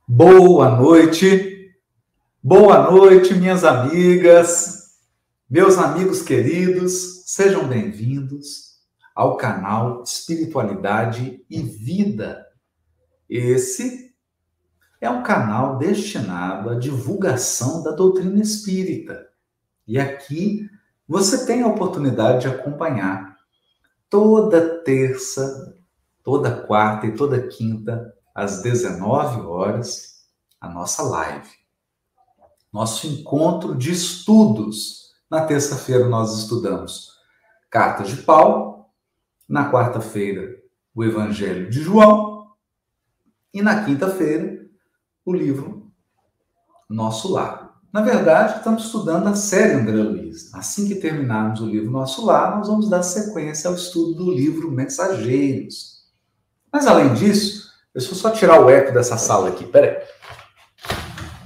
Boa noite, minhas amigas, meus amigos queridos, sejam bem-vindos ao canal Espiritualidade e Vida. Esse é um canal destinado à divulgação da doutrina espírita. E aqui você tem a oportunidade de acompanhar toda terça, toda quarta e toda quinta, às 19 horas, a nossa live. Nosso encontro de estudos. Na terça-feira nós estudamos Cartas de Paulo, na quarta-feira o Evangelho de João e na quinta-feira o livro Nosso Lar. Na verdade, estamos estudando a série André Luiz. Assim que terminarmos o livro Nosso Lar, nós vamos dar sequência ao estudo do livro Mensageiros. Mas além disso, deixa eu só tirar o eco dessa sala aqui, peraí.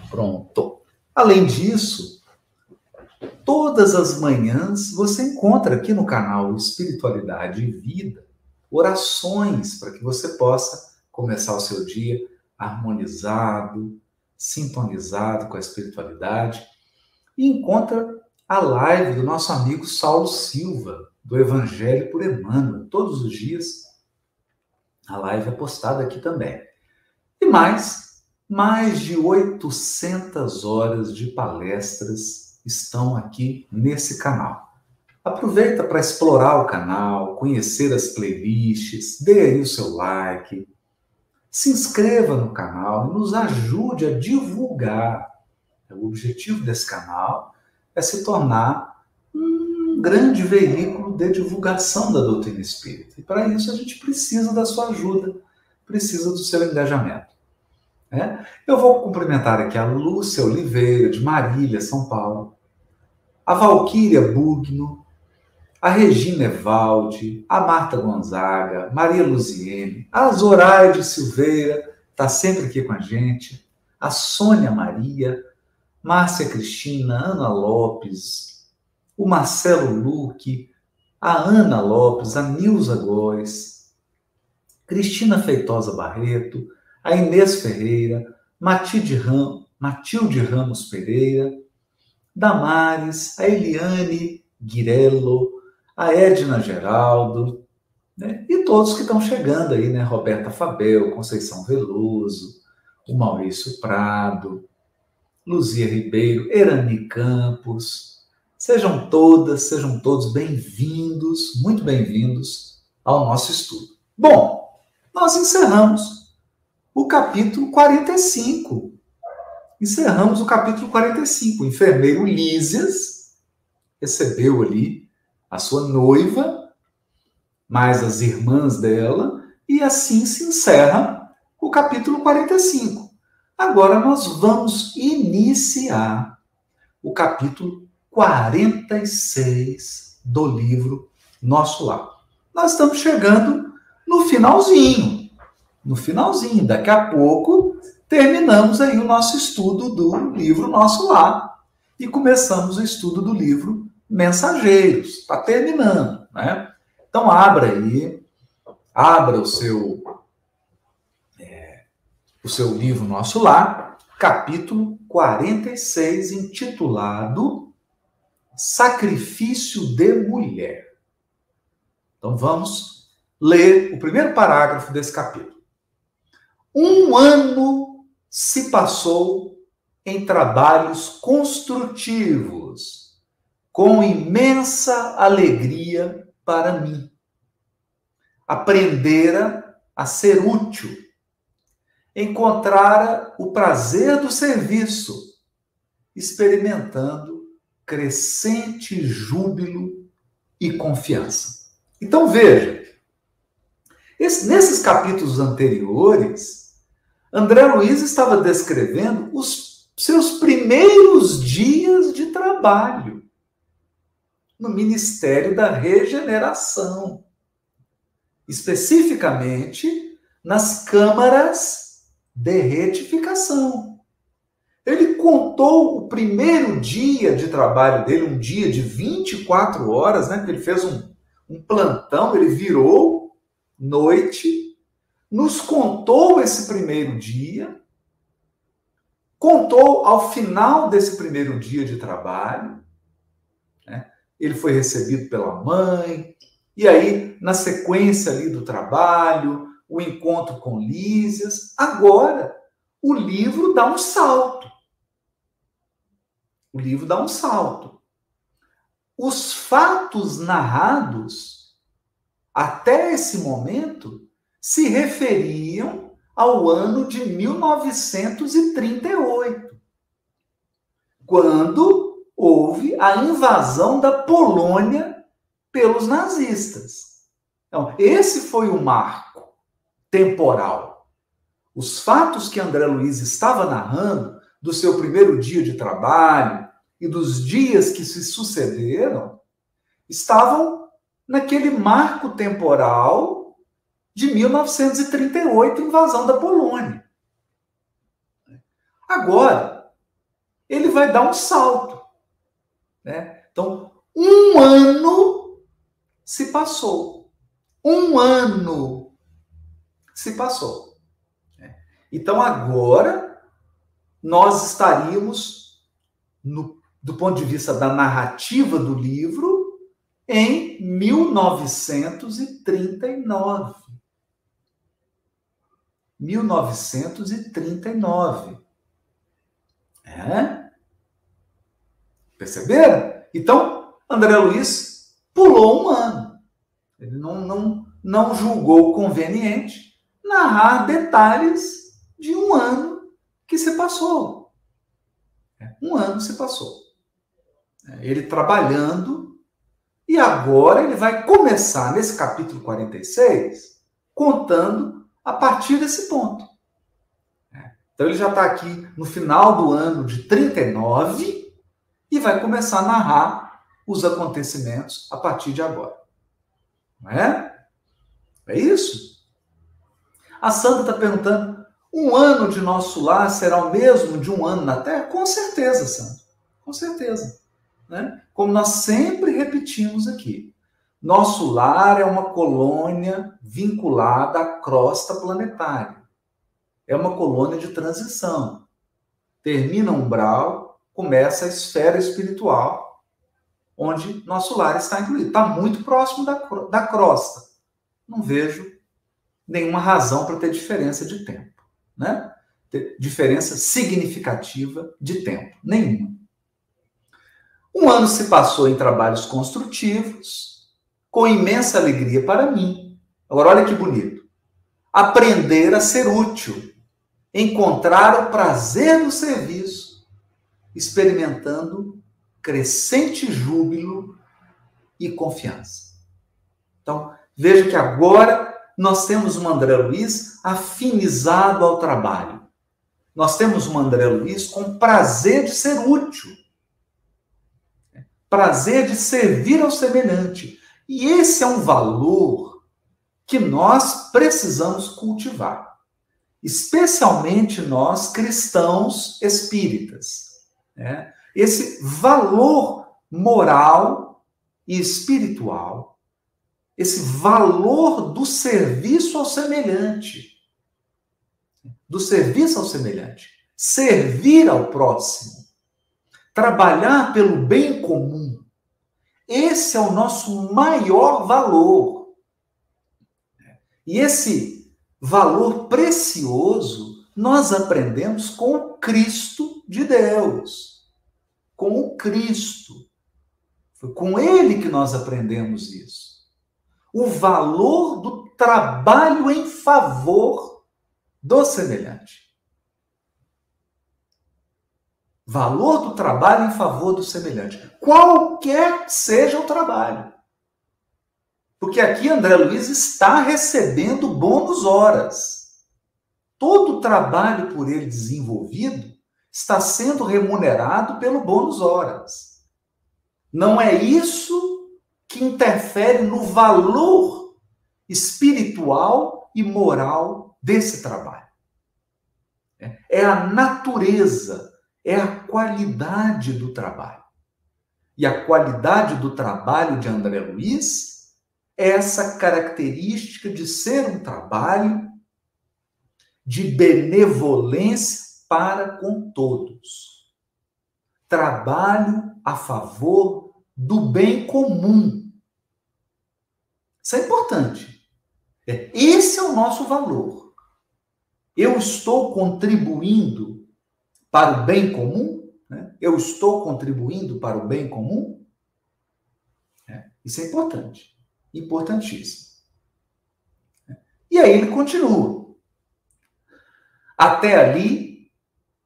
Pronto. Além disso, todas as manhãs você encontra aqui no canal Espiritualidade e Vida orações para que você possa começar o seu dia harmonizado, sintonizado com a espiritualidade. E encontra a live do nosso amigo Saulo Silva, do Evangelho por Emmanuel. Todos os dias a live é postada aqui também. E mais de 800 horas de palestras estão aqui nesse canal. Aproveita para explorar o canal, conhecer as playlists, dê aí o seu like, se inscreva no canal e nos ajude a divulgar. O objetivo desse canal é se tornar um grande veículo de divulgação da doutrina espírita. E para isso a gente precisa da sua ajuda, precisa do seu engajamento. Eu vou cumprimentar aqui a Lúcia Oliveira, de Marília, São Paulo, a Valquíria Bugno, a Regina Evaldi, a Marta Gonzaga, Maria Luziene, a Zoraide Silveira, está sempre aqui com a gente, a Sônia Maria, Márcia Cristina, Ana Lopes, o Marcelo Luque, a Ana Lopes, a Nilza Góes, Cristina Feitosa Barreto, a Inês Ferreira, Matilde Ramos Pereira, Damares, a Eliane Guirello, a Edna Geraldo, né? E todos que estão chegando aí, né? Roberta Fabel, Conceição Veloso, o Maurício Prado, Luzia Ribeiro, Erani Campos. Sejam todos bem-vindos, muito bem-vindos ao nosso estudo. Bom, nós encerramos o capítulo 45. Encerramos o capítulo 45. O enfermeiro Lísias recebeu ali a sua noiva, mais as irmãs dela, e assim se encerra o capítulo 45. Agora nós vamos iniciar o capítulo 46 do livro Nosso Lar. Nós estamos chegando no finalzinho. Daqui a pouco, terminamos aí o nosso estudo do livro Nosso Lar e começamos o estudo do livro Mensageiros. Está terminando, né? Então, abra o seu livro Nosso Lar, capítulo 46, intitulado Sacrifício de Mulher. Então, vamos ler o primeiro parágrafo desse capítulo. 1 ano se passou em trabalhos construtivos, com imensa alegria para mim. Aprendera a ser útil, encontrara o prazer do serviço, experimentando crescente júbilo e confiança. Então veja, nesses capítulos anteriores, André Luiz estava descrevendo os seus primeiros dias de trabalho no Ministério da Regeneração, especificamente nas câmaras de retificação. Ele contou o primeiro dia de trabalho dele, um dia de 24 horas, né? Porque ele fez um plantão, ele virou noite, nos contou esse primeiro dia contou ao final desse primeiro dia de trabalho, né? Ele foi recebido pela mãe, e aí, na sequência ali do trabalho, o encontro com Lísias, agora o livro dá um salto. O livro dá um salto. Os fatos narrados até esse momento se referiam ao ano de 1938, quando houve a invasão da Polônia pelos nazistas. Então, esse foi o marco temporal. Os fatos que André Luiz estava narrando do seu primeiro dia de trabalho e dos dias que se sucederam estavam naquele marco temporal de 1938, invasão da Polônia. Agora, ele vai dar um salto, né? Então, um ano se passou. Um ano se passou. Então, agora, nós estaríamos, do ponto de vista da narrativa do livro, em 1939. 1939. Perceberam? Então, André Luiz pulou um ano. Ele não julgou conveniente narrar detalhes de um ano que se passou. Um ano se passou. Ele trabalhando, e agora ele vai começar, nesse capítulo 46, contando a partir desse ponto. Então ele já está aqui no final do ano de 39 e vai começar a narrar os acontecimentos a partir de agora. Não é? É isso? A Sandra está perguntando, um ano de nosso lar será o mesmo de um ano na Terra? Com certeza, Sandra. Com certeza. Né? Como nós sempre repetimos aqui, nosso lar é uma colônia vinculada à crosta planetária. É uma colônia de transição. Termina o umbral, começa a esfera espiritual, onde nosso lar está incluído. Está muito próximo da crosta. Não vejo nenhuma razão para ter diferença de tempo. Né? Ter diferença significativa de tempo. Nenhuma. Um ano se passou em trabalhos construtivos, com imensa alegria para mim. Agora, olha que bonito. Aprender a ser útil, encontrar o prazer do serviço, experimentando crescente júbilo e confiança. Então, veja que agora nós temos um André Luiz afinizado ao trabalho. Nós temos um André Luiz com prazer de ser útil. Prazer de servir ao semelhante. E esse é um valor que nós precisamos cultivar. Especialmente nós, cristãos espíritas. Né? Esse valor moral e espiritual, esse valor do serviço ao semelhante. Do serviço ao semelhante. Servir ao próximo. Trabalhar pelo bem comum. Esse é o nosso maior valor. E esse valor precioso nós aprendemos com o Cristo de Deus. Com o Cristo. Foi com ele que nós aprendemos isso. O valor do trabalho em favor do semelhante. Valor do trabalho em favor do semelhante. Qualquer que seja o trabalho. Porque aqui André Luiz está recebendo bônus horas. Todo o trabalho por ele desenvolvido está sendo remunerado pelo bônus horas. Não é isso que interfere no valor espiritual e moral desse trabalho. É a natureza, é a qualidade do trabalho. E a qualidade do trabalho de André Luiz é essa característica de ser um trabalho de benevolência para com todos. Trabalho a favor do bem comum. Isso é importante. Esse é o nosso valor. Eu estou contribuindo para o bem comum? Né? Eu estou contribuindo para o bem comum? Isso é importante. Importantíssimo. E aí ele continua. Até ali,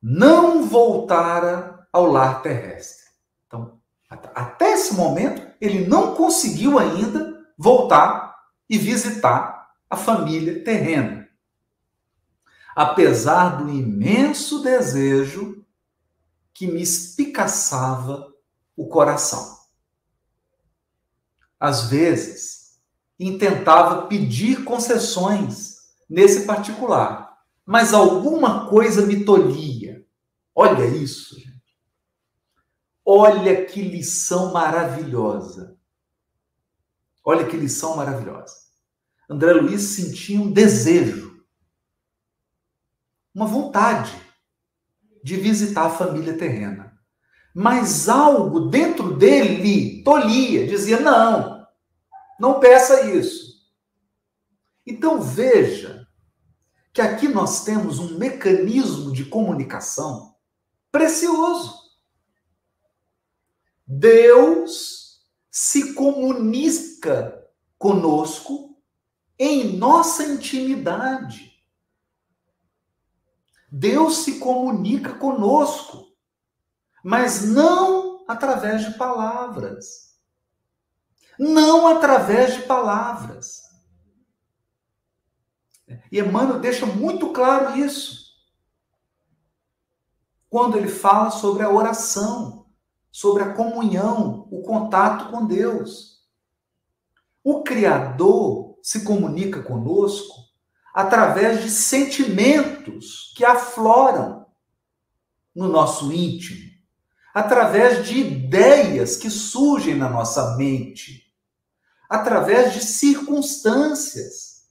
não voltara ao lar terrestre. Então, até esse momento, ele não conseguiu ainda voltar e visitar a família terrena. Apesar do imenso desejo que me espicaçava o coração. Às vezes, intentava pedir concessões nesse particular, mas alguma coisa me tolhia. Olha isso, gente. Olha que lição maravilhosa. Olha que lição maravilhosa. André Luiz sentia um desejo, uma vontade de visitar a família terrena. Mas algo dentro dele tolhia, dizia, não peça isso. Então veja que aqui nós temos um mecanismo de comunicação precioso. Deus se comunica conosco em nossa intimidade. Deus se comunica conosco, mas não através de palavras. Não através de palavras. E Emmanuel deixa muito claro isso. Quando ele fala sobre a oração, sobre a comunhão, o contato com Deus. O Criador se comunica conosco através de sentimentos que afloram no nosso íntimo, através de ideias que surgem na nossa mente, através de circunstâncias,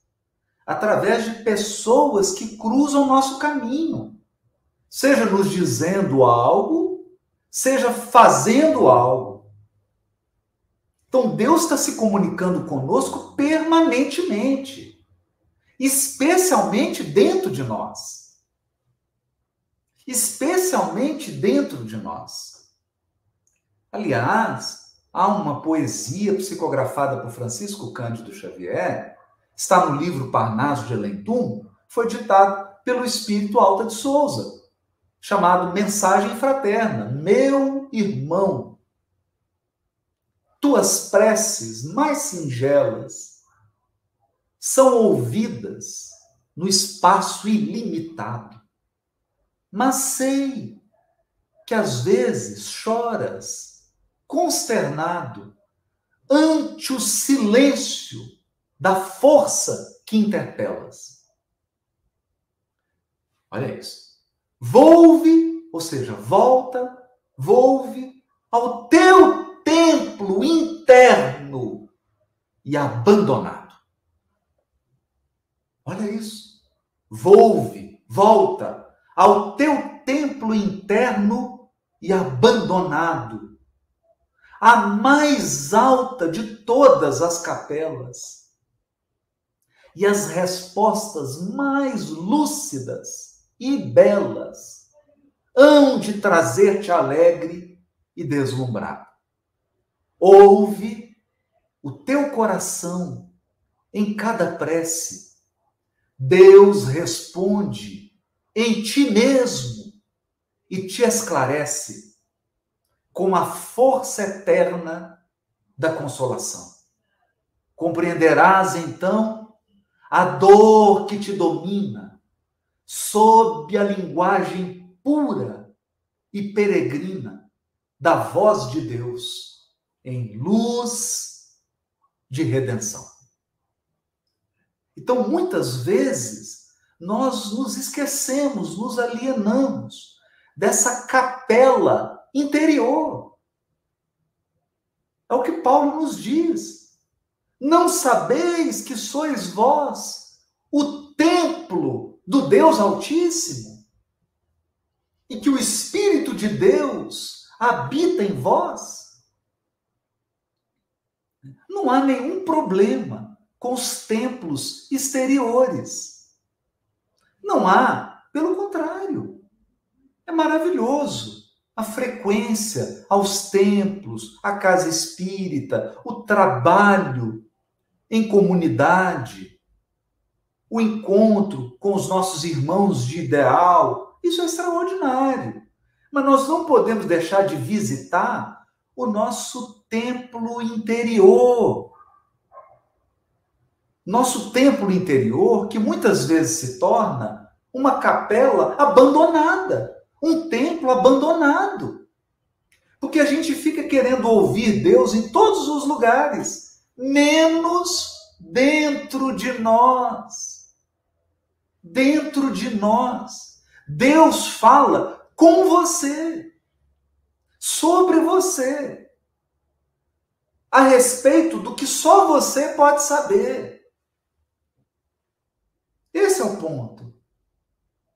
através de pessoas que cruzam o nosso caminho, seja nos dizendo algo, seja fazendo algo. Então Deus está se comunicando conosco permanentemente, especialmente dentro de nós. Especialmente dentro de nós. Aliás, há uma poesia psicografada por Francisco Cândido Xavier, está no livro Parnaso de Além-Túmulo, foi ditado pelo espírito Alta de Souza, chamado Mensagem Fraterna. Meu irmão, tuas preces mais singelas são ouvidas no espaço ilimitado. Mas sei que às vezes choras consternado ante o silêncio da força que interpelas. Olha isso. Volve, ou seja, volta, volve ao teu templo interno e abandonado. Olha isso. Volve, volta ao teu templo interno e abandonado, a mais alta de todas as capelas, e as respostas mais lúcidas e belas hão de trazer-te alegre e deslumbrado. Ouve o teu coração em cada prece. Deus responde em ti mesmo e te esclarece com a força eterna da consolação. Compreenderás, então, a dor que te domina sob a linguagem pura e peregrina da voz de Deus em luz de redenção. Então, muitas vezes, nós nos esquecemos, nos alienamos dessa capela interior. É o que Paulo nos diz. Não sabeis que sois vós o templo do Deus Altíssimo? e que o Espírito de Deus habita em vós, não há nenhum problema com os templos exteriores. Não há, pelo contrário. É maravilhoso a frequência aos templos, a casa espírita, o trabalho em comunidade, o encontro com os nossos irmãos de ideal. Isso é extraordinário. Mas nós não podemos deixar de visitar o nosso templo interior. Nosso templo interior, que muitas vezes se torna uma capela abandonada, um templo abandonado. Porque a gente fica querendo ouvir Deus em todos os lugares, menos dentro de nós. Dentro de nós. Deus fala com você, sobre você, a respeito do que só você pode saber. Esse é o ponto.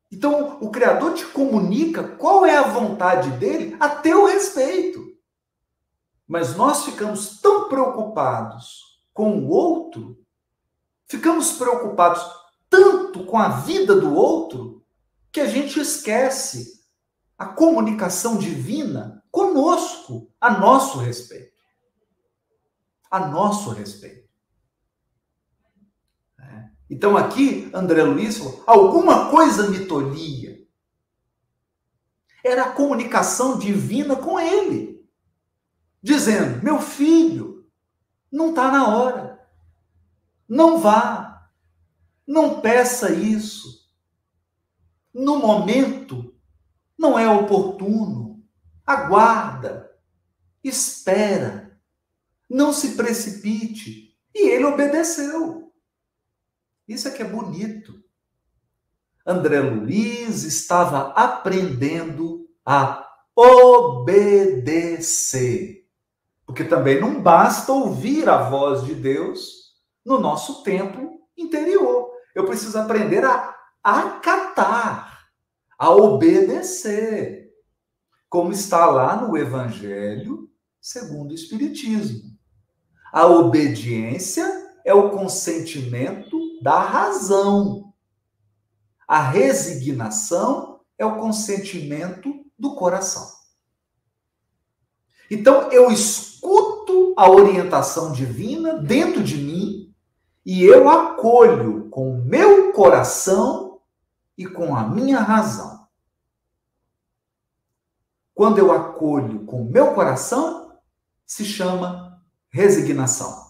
Então, o Criador te comunica qual é a vontade dele a teu respeito. Mas nós ficamos tão preocupados com o outro, ficamos preocupados tanto com a vida do outro, que a gente esquece a comunicação divina conosco, a nosso respeito. A nosso respeito. Então aqui, André Luiz falou, alguma coisa me tolhia. Era a comunicação divina com ele. Dizendo, meu filho, não está na hora. Não vá. Não peça isso. No momento, não é oportuno. Aguarda. Espera. Não se precipite. E ele obedeceu. Isso é que é bonito. André Luiz estava aprendendo a obedecer. Porque também não basta ouvir a voz de Deus no nosso templo interior. Eu preciso aprender a acatar, a obedecer. Como está lá no Evangelho segundo o Espiritismo. A obediência é o consentimento da razão. A resignação é o consentimento do coração. Então, eu escuto a orientação divina dentro de mim e eu acolho com o meu coração e com a minha razão. Quando eu acolho com o meu coração, se chama resignação.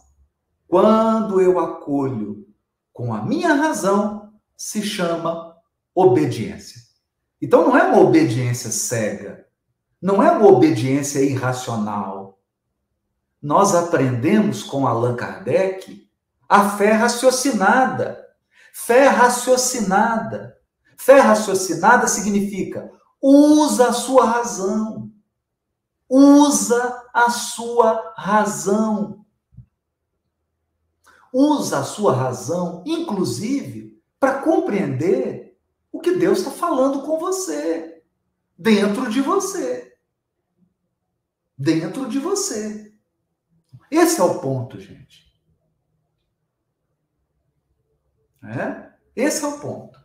Quando eu acolho com a minha razão, se chama obediência. Então não é uma obediência cega, não é uma obediência irracional. Nós aprendemos com Allan Kardec a fé raciocinada. Fé raciocinada. Fé raciocinada significa usa a sua razão. Usa a sua razão. Usa a sua razão, inclusive, para compreender o que Deus está falando com você, dentro de você. Dentro de você. Esse é o ponto, gente. Esse é o ponto.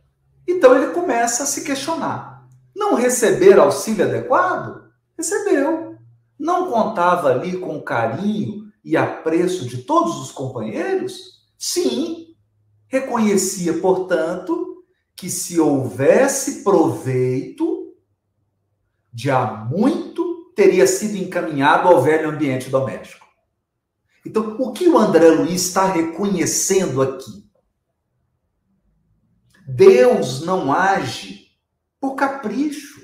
Então ele começa a se questionar. Não receber auxílio adequado? Recebeu. Não contava ali com o carinho e apreço de todos os companheiros? Sim. Reconhecia, portanto, que se houvesse proveito, de há muito teria sido encaminhado ao velho ambiente doméstico. Então, o que o André Luiz está reconhecendo aqui? Deus não age por capricho.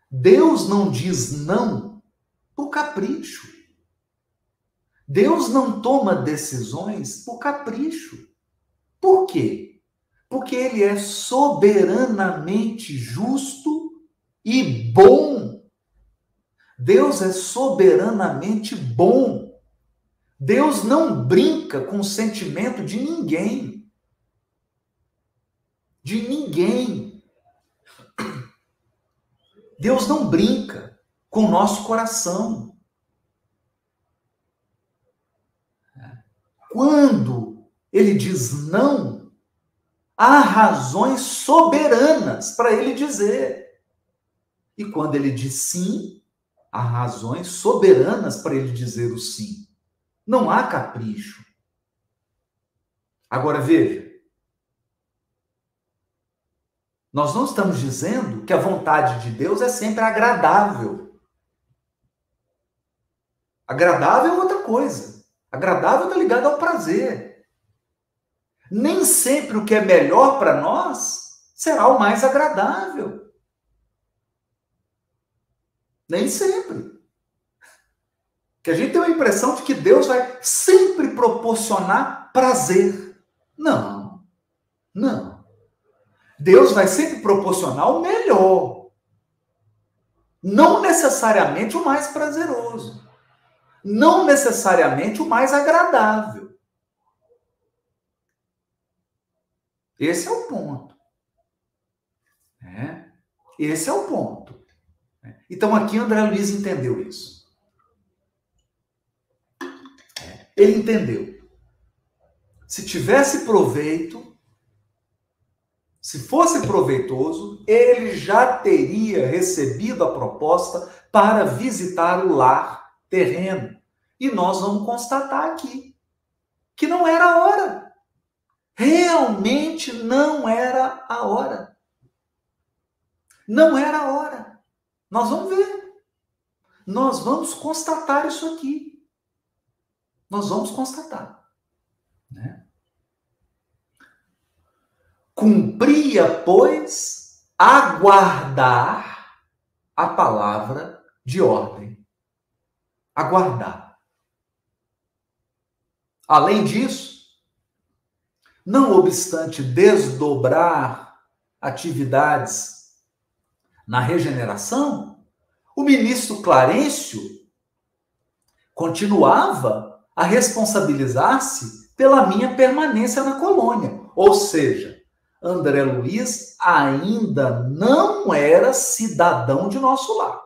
Deus não diz não por capricho. Deus não toma decisões por capricho. Por quê? Porque ele é soberanamente justo e bom. Deus é soberanamente bom. Deus não brinca com o sentimento de ninguém. De ninguém. Deus não brinca com o nosso coração. Quando ele diz não, há razões soberanas para ele dizer. E quando ele diz sim, há razões soberanas para ele dizer o sim. Não há capricho. Agora veja, nós não estamos dizendo que a vontade de Deus é sempre agradável. Agradável é outra coisa. Agradável está ligado ao prazer. Nem sempre o que é melhor para nós será o mais agradável. Nem sempre. Que a gente tem a impressão de que Deus vai sempre proporcionar prazer. Não. Não. Deus vai sempre proporcionar o melhor. Não necessariamente o mais prazeroso. Não necessariamente o mais agradável. Esse é o ponto. Esse é o ponto. Então aqui André Luiz entendeu isso. Ele entendeu. Se tivesse proveito, se fosse proveitoso, ele já teria recebido a proposta para visitar o lar terreno. E nós vamos constatar aqui que não era a hora. Realmente não era a hora. Não era a hora. Nós vamos ver. Nós vamos constatar isso aqui. Nós vamos constatar. Né? Cumpria, pois, aguardar a palavra de ordem. Aguardar. Além disso, não obstante desdobrar atividades na regeneração, o ministro Clarencio continuava a responsabilizar-se pela minha permanência na colônia. Ou seja, André Luiz ainda não era cidadão de nosso lar.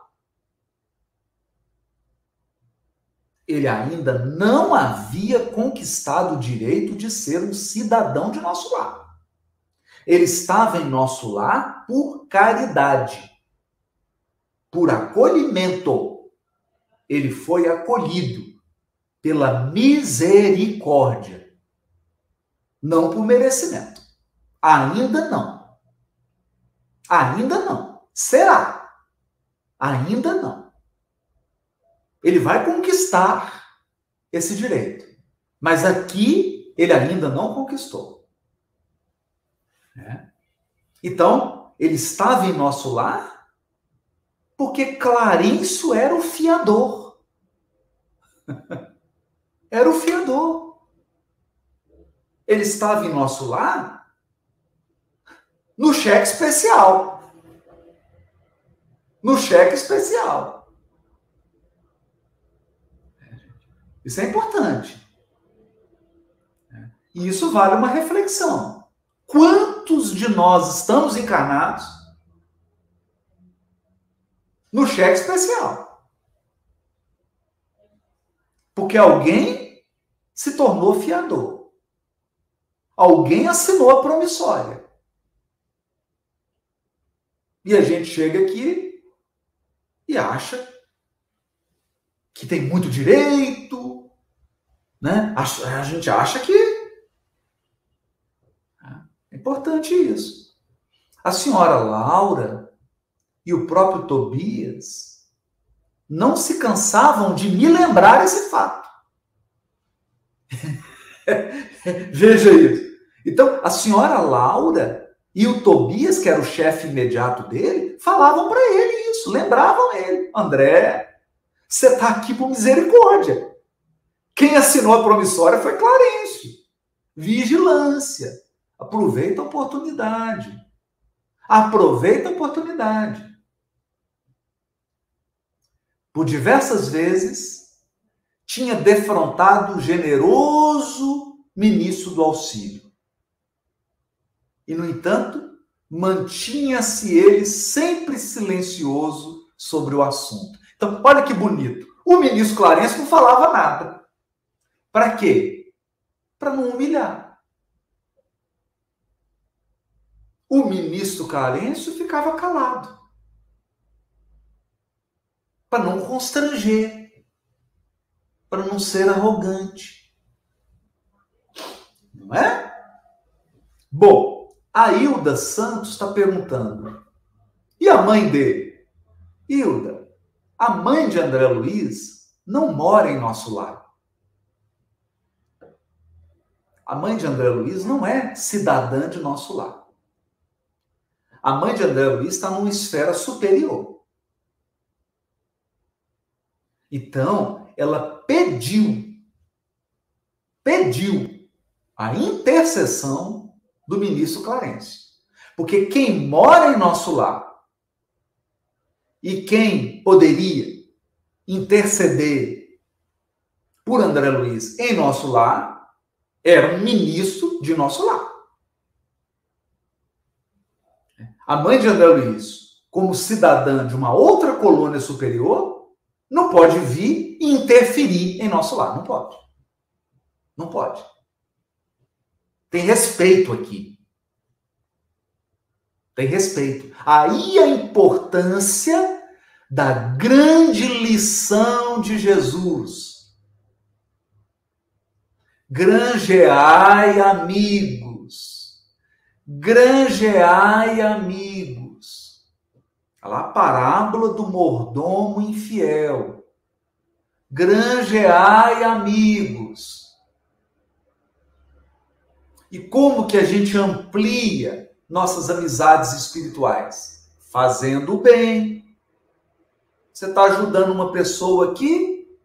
Ele ainda não havia conquistado o direito de ser um cidadão de nosso lar. Ele estava em nosso lar por caridade, por acolhimento. Ele foi acolhido pela misericórdia, não por merecimento. Ainda não. Ainda não. Será? Ainda não. Ele vai conquistar esse direito. Mas aqui ele ainda não conquistou. Então, ele estava em nosso lar porque Clarencio era o fiador. Era o fiador. Ele estava em nosso lar no cheque especial. No cheque especial. Isso é importante. E isso vale uma reflexão. Quantos de nós estamos encarnados no cheque especial? Porque alguém se tornou fiador. Alguém assinou a promissória. E a gente chega aqui e acha que tem muito direito, né? A gente acha que é importante isso. A senhora Laura e o próprio Tobias não se cansavam de me lembrar esse fato. Veja isso. Então, a senhora Laura e o Tobias, que era o chefe imediato dele, falavam para ele isso, lembravam ele. André, você está aqui por misericórdia. Quem assinou a promissória foi Clarencio. Vigilância. Aproveita a oportunidade. Aproveita a oportunidade. Por diversas vezes, tinha defrontado o generoso ministro do auxílio. E, no entanto, mantinha-se ele sempre silencioso sobre o assunto. Então, olha que bonito. O ministro Clarencio não falava nada. Para quê? Para não humilhar. O ministro Clarencio ficava calado. Para não constranger. Para não ser arrogante. Não é? Bom, a Hilda Santos está perguntando. E a mãe dele? Hilda, a mãe de André Luiz não mora em nosso lar. A mãe de André Luiz não é cidadã de nosso lar. A mãe de André Luiz está numa esfera superior. Então, ela pediu a intercessão do ministro Clarencio. Porque quem mora em nosso lar e quem poderia interceder por André Luiz em nosso lar era um ministro de nosso lar. A mãe de André Luiz, como cidadã de uma outra colônia superior, não pode vir e interferir em nosso lar. Não pode. Não pode. Tem respeito aqui. Tem respeito. Aí a importância da grande lição de Jesus. Granjeai amigos. Granjeai amigos. Olha lá a parábola do mordomo infiel. Granjeai amigos. E como que a gente amplia nossas amizades espirituais? Fazendo o bem. Você está ajudando uma pessoa aqui,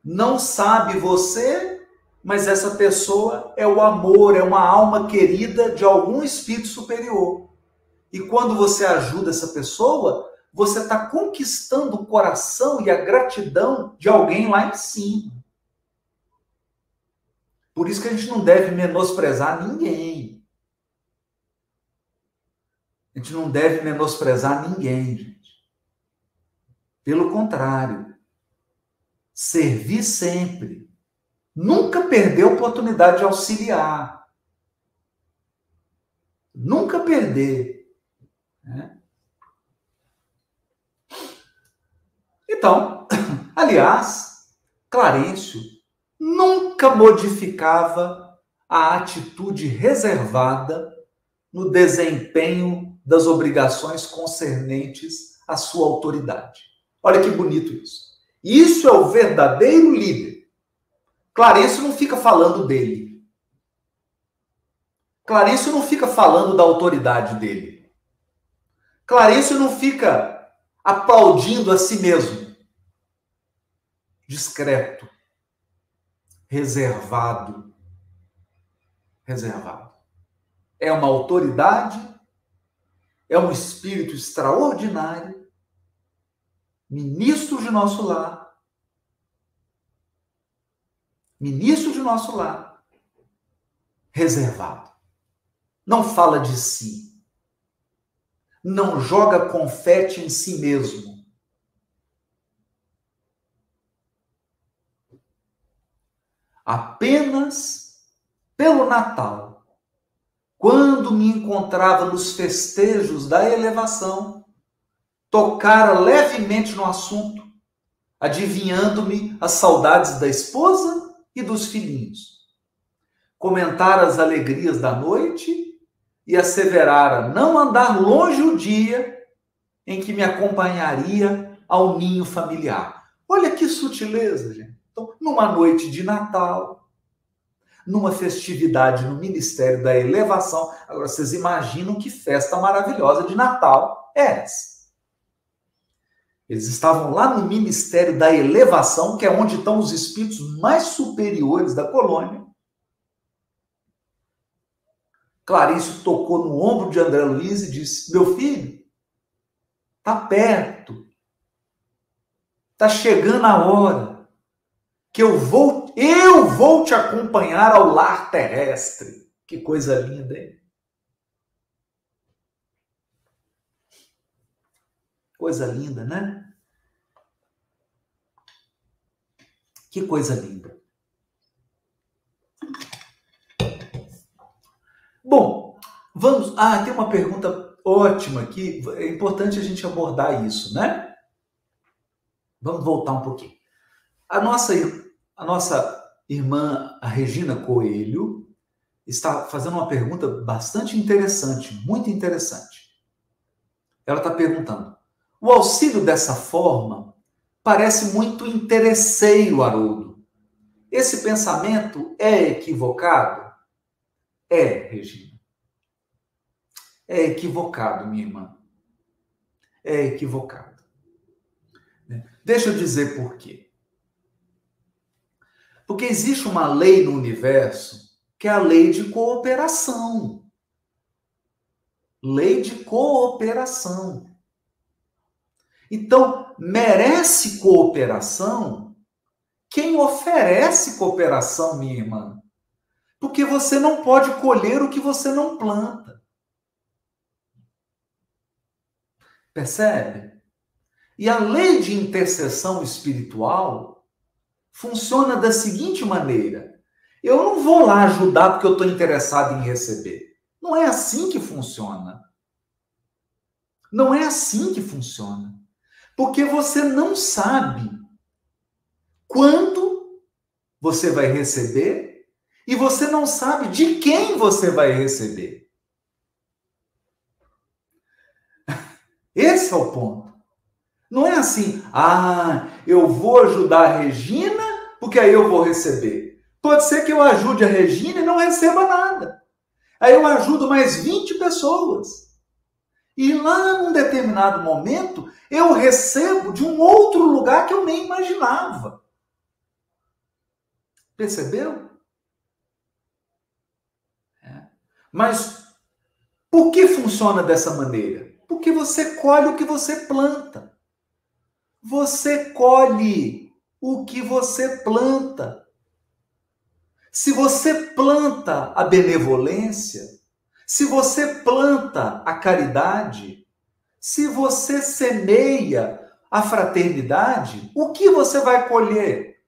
não sabe você, mas essa pessoa é o amor, é uma alma querida de algum espírito superior. E quando você ajuda essa pessoa, você está conquistando o coração e a gratidão de alguém lá em cima. Por isso que a gente não deve menosprezar ninguém. A gente não deve menosprezar ninguém, gente. Pelo contrário, servir sempre. Nunca perder a oportunidade de auxiliar. Nunca perder. Né? Então, aliás, Clarencio nunca modificava a atitude reservada no desempenho das obrigações concernentes à sua autoridade. Olha que bonito isso. Isso é o verdadeiro líder. Clarencio não fica falando dele. Clarencio não fica falando da autoridade dele. Clarencio não fica aplaudindo a si mesmo. Discreto. Reservado. Reservado. É uma autoridade, é um espírito extraordinário, ministro de nosso lar, reservado. Não fala de si. Não joga confete em si mesmo. Apenas pelo Natal, quando me encontrava nos festejos da elevação, tocara levemente no assunto, adivinhando-me as saudades da esposa e dos filhinhos. Comentara as alegrias da noite e asseverara não andar longe o dia em que me acompanharia ao ninho familiar. Olha que sutileza, gente. Então, numa noite de Natal, numa festividade no Ministério da Elevação, agora vocês imaginam que festa maravilhosa de Natal é essa? Eles estavam lá no Ministério da Elevação, que é onde estão os espíritos mais superiores da colônia. Clarencio tocou no ombro de André Luiz e disse: meu filho, está perto, está chegando a hora que eu vou te acompanhar ao lar terrestre. Que coisa linda, hein? Coisa linda, né? Que coisa linda. Bom, vamos... tem uma pergunta ótima aqui. É importante a gente abordar isso, né? Vamos voltar um pouquinho. A nossa irmã, a Regina Coelho, está fazendo uma pergunta bastante interessante, muito interessante. Ela está perguntando: o auxílio dessa forma parece muito interesseiro, Haroldo. Esse pensamento é equivocado? É, Regina. É equivocado, minha irmã. É equivocado. Deixa eu dizer por quê. Porque existe uma lei no universo que é a lei de cooperação. Lei de cooperação. Então, merece cooperação quem oferece cooperação, minha irmã. Porque você não pode colher o que você não planta. Percebe? E a lei de intercessão espiritual funciona da seguinte maneira: eu não vou lá ajudar porque eu estou interessado em receber. Não é assim que funciona. Não é assim que funciona. Porque você não sabe quando você vai receber e você não sabe de quem você vai receber. Esse é o ponto. Não é assim, eu vou ajudar a Regina porque aí eu vou receber. Pode ser que eu ajude a Regina e não receba nada. Aí eu ajudo mais 20 pessoas. E lá num determinado momento, eu recebo de um outro lugar que eu nem imaginava. Percebeu? Mas por que funciona dessa maneira? Porque você colhe o que você planta. Você colhe o que você planta. Se você planta a benevolência, se você planta a caridade, se você semeia a fraternidade, o que você vai colher?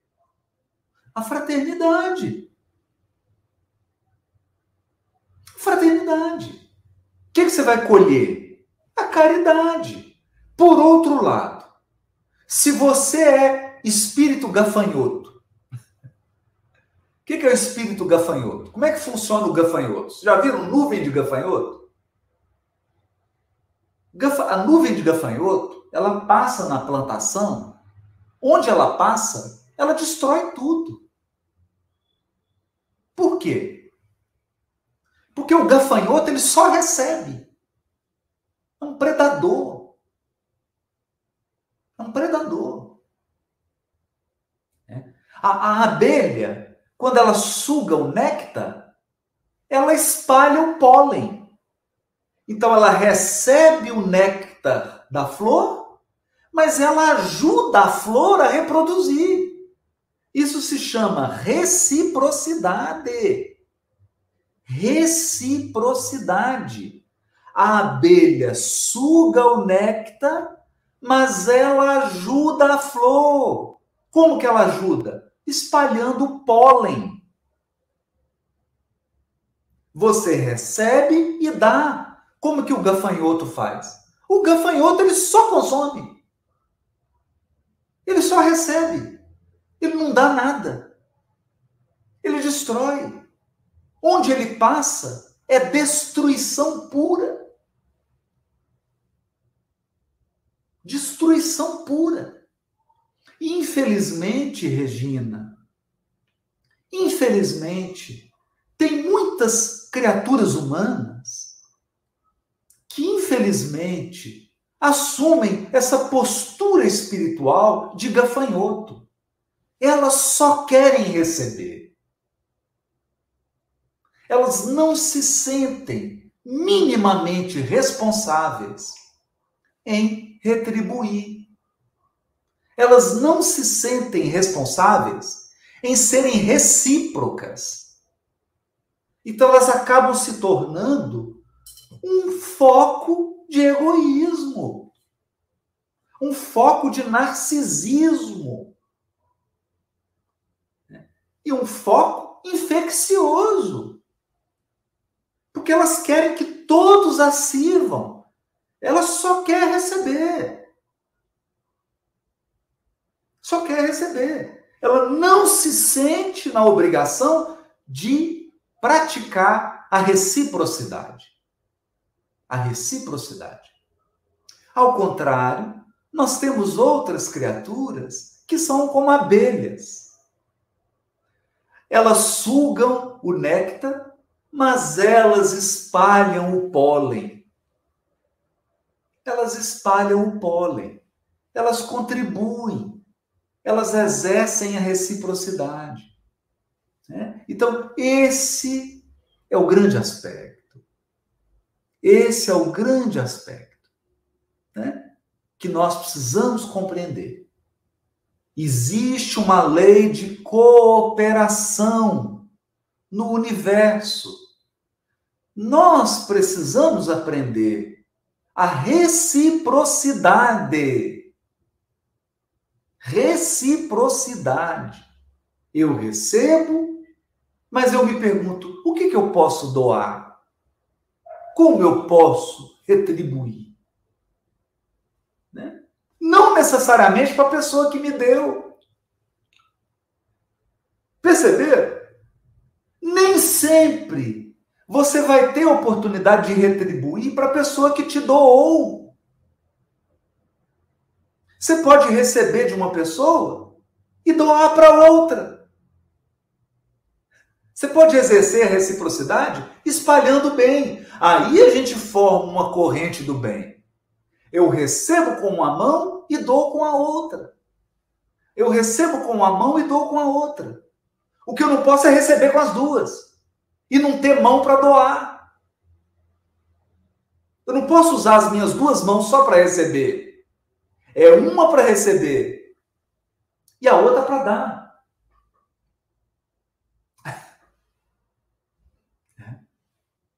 A fraternidade. Fraternidade. O que você vai colher? A caridade. Por outro lado, se você é espírito gafanhoto, o que é o espírito gafanhoto? Como é que funciona o gafanhoto? Vocês já viram nuvem de gafanhoto? A nuvem de gafanhoto, ela passa na plantação, onde ela passa, ela destrói tudo. Por quê? Porque o gafanhoto, ele só recebe. É um predador. É um predador. A abelha, quando ela suga o néctar, ela espalha o pólen. Então ela recebe o néctar da flor, mas ela ajuda a flor a reproduzir. Isso se chama reciprocidade. Reciprocidade. A abelha suga o néctar, mas ela ajuda a flor. Como que ela ajuda? Espalhando pólen. Você recebe e dá. Como que o gafanhoto faz? O gafanhoto, ele só consome. Ele só recebe. Ele não dá nada. Ele destrói. Onde ele passa é destruição pura. Destruição pura. E infelizmente, Regina, tem muitas criaturas humanas que, infelizmente, assumem essa postura espiritual de gafanhoto. Elas só querem receber. Elas não se sentem minimamente responsáveis em retribuir. Elas não se sentem responsáveis em serem recíprocas. Então elas acabam se tornando um foco de egoísmo. um foco de narcisismo. E um foco infeccioso. Porque elas querem que todos as sirvam. Ela só quer receber. Só quer receber. Ela não se sente na obrigação de praticar a reciprocidade. A reciprocidade. Ao contrário, nós temos outras criaturas que são como abelhas. Elas sugam o néctar, mas elas espalham o pólen. Elas espalham o pólen. Elas contribuem. Elas exercem a reciprocidade. Né? Então, esse é o grande aspecto. Esse é o grande aspecto, né? Que nós precisamos compreender. Existe uma lei de cooperação no universo. Nós precisamos aprender a reciprocidade. Reciprocidade. Eu recebo, mas eu me pergunto, o que eu posso doar? Como eu posso retribuir? Né? Não necessariamente para a pessoa que me deu. Perceberam? Nem sempre você vai ter a oportunidade de retribuir para a pessoa que te doou. Você pode receber de uma pessoa e doar para outra. Você pode exercer a reciprocidade espalhando o bem. Aí a gente forma uma corrente do bem. Eu recebo com uma mão e dou com a outra. Eu recebo com uma mão e dou com a outra. O que eu não posso é receber com as duas. E não ter mão para doar. Eu não posso usar as minhas duas mãos só para receber. É uma para receber e a outra para dar.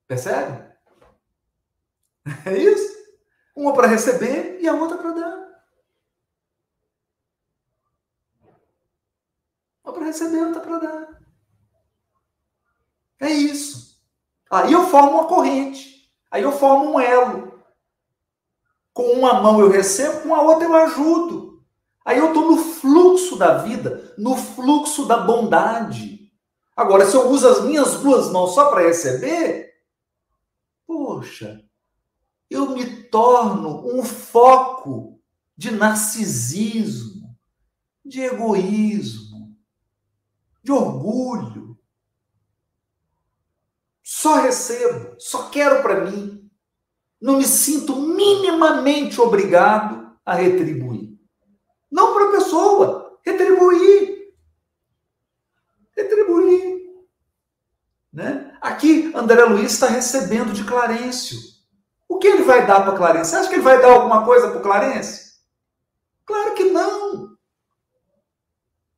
Percebe? É isso? Uma para receber e a outra para dar. Uma para receber, outra para dar. É isso. Aí eu formo uma corrente. Aí eu formo um elo. Com uma mão eu recebo, com a outra eu ajudo. Aí eu estou no fluxo da vida, no fluxo da bondade. Agora, se eu uso as minhas duas mãos só para receber, poxa, eu me torno um foco de narcisismo, de egoísmo, de orgulho. Só recebo, só quero para mim. Não me sinto minimamente obrigado a retribuir. Não para a pessoa, retribuir. Retribuir. Né? Aqui, André Luiz está recebendo de Clarencio. O que ele vai dar para Clarencio? Você acha que ele vai dar alguma coisa para o Clarencio? Claro que não.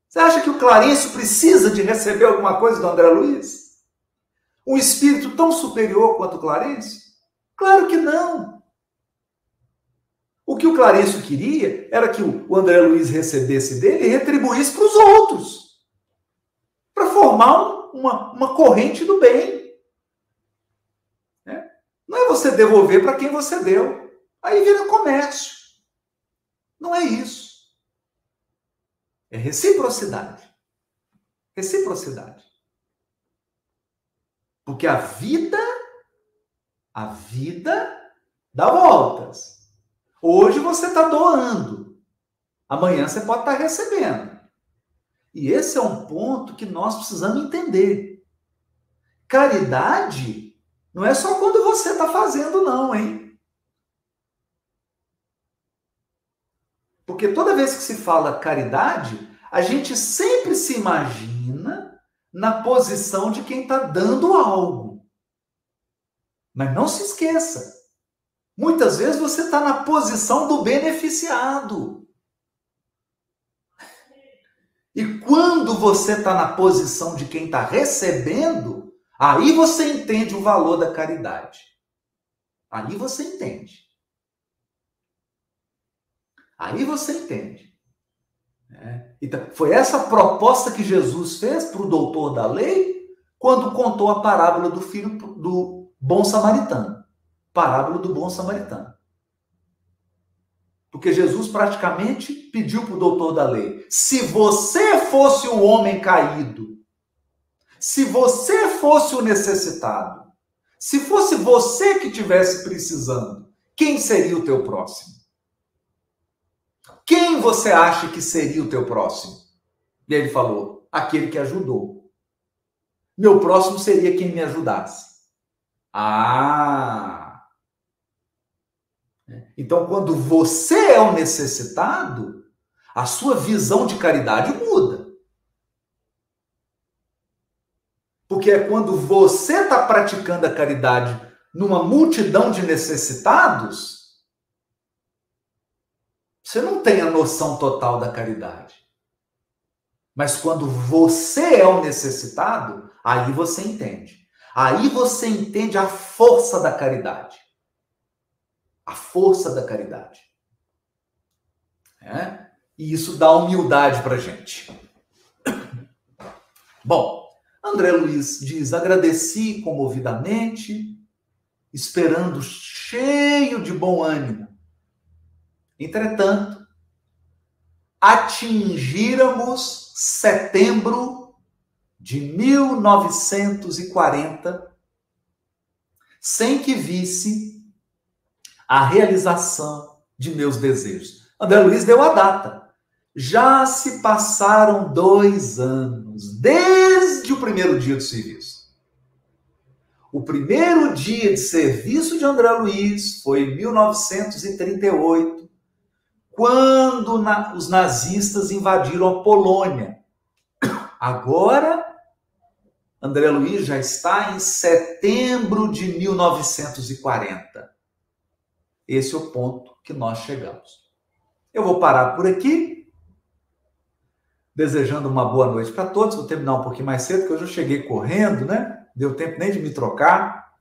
Você acha que o Clarencio precisa de receber alguma coisa do André Luiz? Um espírito tão superior quanto o Clarencio? Claro que não. O que o Clarencio queria era que o André Luiz recebesse dele e retribuísse para os outros. Para formar uma corrente do bem. Né? Não é você devolver para quem você deu. Aí vira comércio. Não é isso. É reciprocidade. Reciprocidade. Porque a vida dá voltas. Hoje você está doando. Amanhã você pode estar recebendo. E esse é um ponto que nós precisamos entender. Caridade não é só quando você está fazendo, não, hein? Porque toda vez que se fala caridade, a gente sempre se imagina na posição de quem está dando algo. Mas não se esqueça. Muitas vezes você está na posição do beneficiado. E quando você está na posição de quem está recebendo, aí você entende o valor da caridade. Aí você entende. Aí você entende. Então, foi essa proposta que Jesus fez para o doutor da lei quando contou a parábola do filho do bom samaritano. Parábola do bom samaritano. Porque Jesus praticamente pediu para o doutor da lei: se você fosse o homem caído, se você fosse o necessitado, se fosse você que estivesse precisando, quem seria o teu próximo? Quem você acha que seria o teu próximo? E ele falou: aquele que ajudou. Meu próximo seria quem me ajudasse. Então, quando você é o necessitado, a sua visão de caridade muda. Porque é quando você está praticando a caridade numa multidão de necessitados, você não tem a noção total da caridade. Mas quando você é o necessitado, aí você entende. Aí você entende a força da caridade. A força da caridade. E isso dá humildade para a gente. Bom, André Luiz diz: agradeci comovidamente, esperando cheio de bom ânimo. Entretanto, atingíramos setembro de 1940, sem que visse a realização de meus desejos. André Luiz deu a data. Já se passaram 2 anos, desde o primeiro dia do serviço. O primeiro dia de serviço de André Luiz foi em 1938, quando os nazistas invadiram a Polônia. Agora, André Luiz já está em setembro de 1940. Esse é o ponto que nós chegamos. Eu vou parar por aqui, desejando uma boa noite para todos. Vou terminar um pouquinho mais cedo, porque hoje eu cheguei correndo, né? Deu tempo nem de me trocar.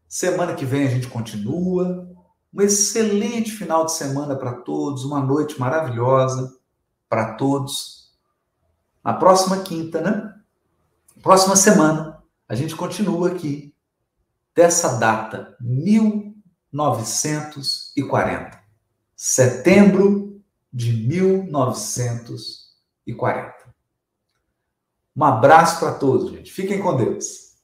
Semana que vem a gente continua. Um excelente final de semana para todos, uma noite maravilhosa para todos. Na próxima quinta, né? Próxima semana, a gente continua aqui, dessa data, 1940. Setembro de 1940. Um abraço para todos, gente. Fiquem com Deus.